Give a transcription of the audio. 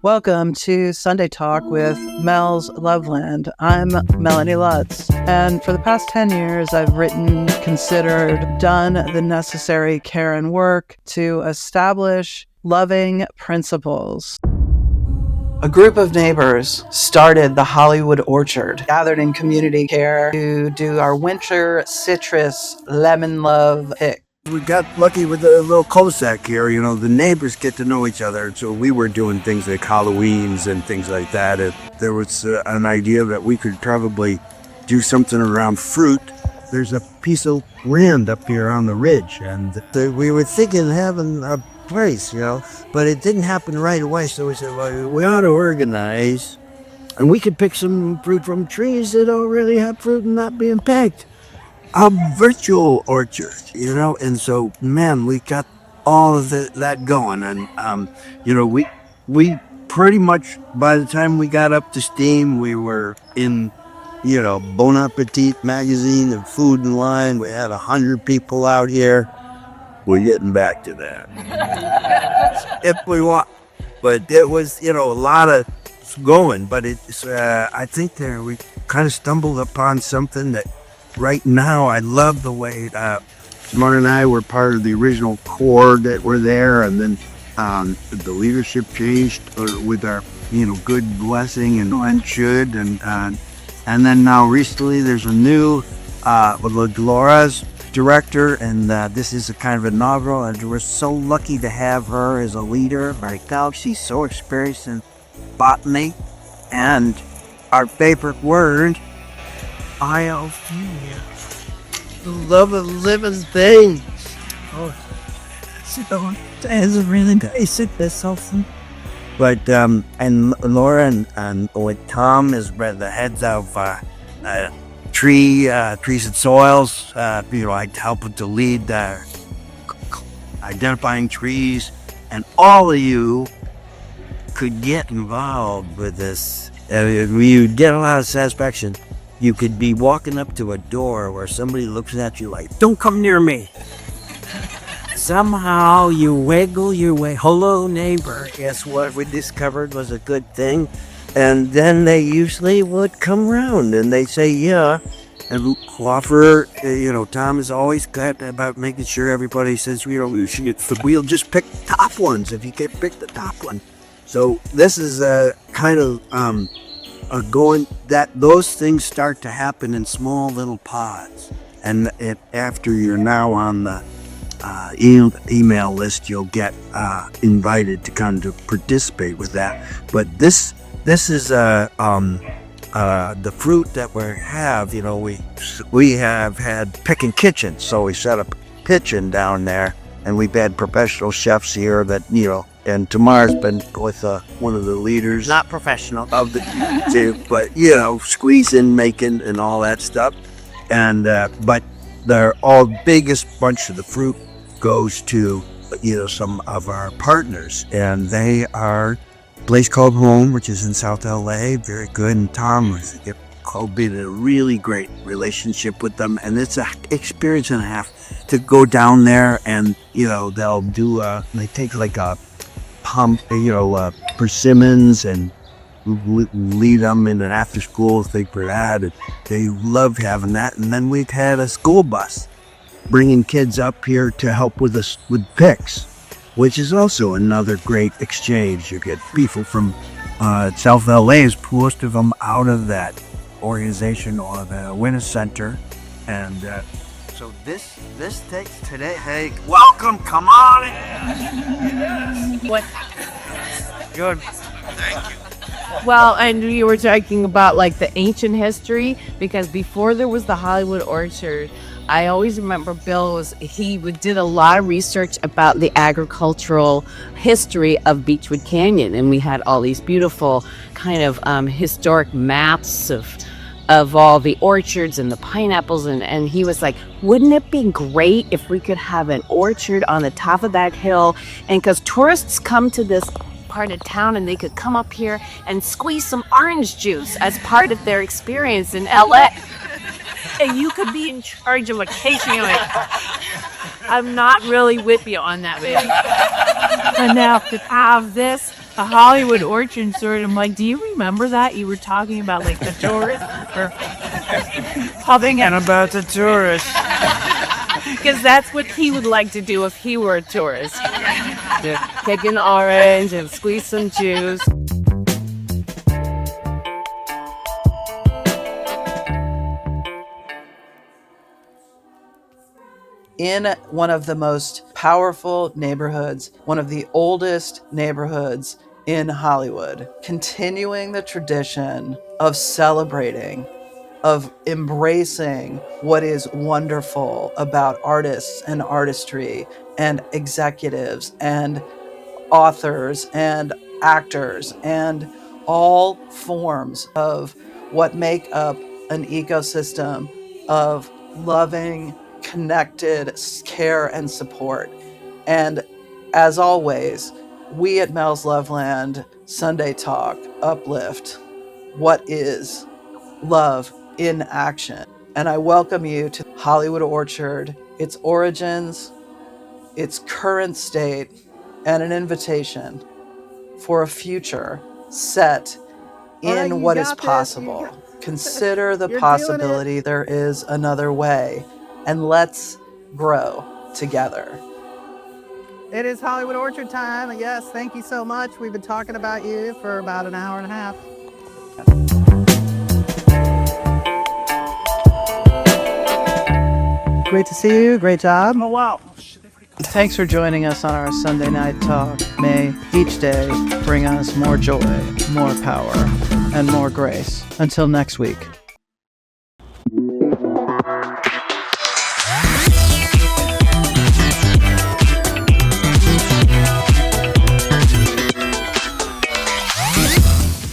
Welcome to Sunday Talk with Mel's Loveland. I'm Melanie Lutz, and for the past 10 years, I've written, considered, done the necessary care and work to establish loving principles. A group of neighbors started the Hollywood Orchard, gathered in community care to do our winter citrus lemon love pick. We got lucky with a little cul-de-sac here. The neighbors get to know each other. So we were doing things like Halloweens and things like that. There was an idea that we could probably do something around fruit. There's a piece of land up here on the ridge, and we were thinking of having a place, but it didn't happen right away. So we said, well, we ought to organize, and we could pick some fruit from trees that don't really have fruit and not being picked. A virtual orchard, and so, man, we got all of that going, and we pretty much, by the time we got up to steam, we were in, Bon Appetit magazine and Food and Line. We had 100 people out here. We're getting back to that if we want, but it was, a lot of going, but it's I think we kind of stumbled upon something that. Right now, I love the way Tamara and I were part of the original core that were there, and then the leadership changed with our, good blessing and should, and then now recently there's a new Laura's director, and this is a kind of inaugural, and we're so lucky to have her as a leader. Right now, she's so experienced in botany, and our favorite word. Biophilic. The love of living things. Oh, it's really basic. This often. But and Laura and with Tom is the heads of trees and soils. I help to lead identifying trees, and all of you could get involved with this. You get a lot of satisfaction. You could be walking up to a door where somebody looks at you like, don't come near me. Somehow you wiggle your way. Hello, neighbor. Guess what we discovered was a good thing? And then they usually would come around and they say, yeah. And offer, Tom is always good about making sure everybody says, we'll just pick top ones if you can pick the top one. So this is a kind of... going that those things start to happen in small little pods, and after you're now on the email list, you'll get invited to come to participate with that. But this is the fruit that we have. We have had picking kitchens, so we set up a kitchen down there, and we've had professional chefs here that And Tamara's been with one of the leaders, not professional, of the team, but squeezing, making, and all that stuff. And but the biggest bunch of the fruit goes to some of our partners, and they are a place called Home, which is in South LA, very good. And Tom was been a really great relationship with them, and it's an experience and a half to go down there, and they'll do they take like a pump, persimmons, and lead them in an after-school thing for that. And they love having that. And then we've had a school bus bringing kids up here to help with us with picks, which is also another great exchange. You get people from South LA, most of them out of that organization or the Winter Center, and so this takes today. Hey, welcome, come on in. What? Good. Thank you. Well, and you were talking about like the ancient history, because before there was the Hollywood Orchard, I always remember Bill did a lot of research about the agricultural history of Beechwood Canyon, and we had all these beautiful kind of historic maps of all the orchards and the pineapples, and he was like, wouldn't it be great if we could have an orchard on the top of that hill, and because tourists come to this part of town and they could come up here and squeeze some orange juice as part of their experience in LA. And you could be in charge of occasionally. I'm not really with you on that, baby. And now to have this a Hollywood orchard sort of. I'm like, do you remember that? You were talking about like the tourists or puffing and about the tourists. Because that's what he would like to do if he were a tourist. Take an orange and squeeze some juice. In one of the most powerful neighborhoods, one of the oldest neighborhoods in Hollywood, continuing the tradition of celebrating, of embracing what is wonderful about artists and artistry and executives and authors and actors and all forms of what make up an ecosystem of loving, connected care and support. And as always, we at Mel's Loveland Sunday Talk uplift what is love in action. And I welcome you to Hollywood Orchard, its origins, its current state, and an invitation for a future set in what is possible. Consider the possibility there is another way, and let's grow together. It is Hollywood Orchard time. Yes, thank you so much. We've been talking about you for about an hour and a half. Great to see you. Great job. Oh, wow. Thanks for joining us on our Sunday night talk. May each day bring us more joy, more power, and more grace. Until next week.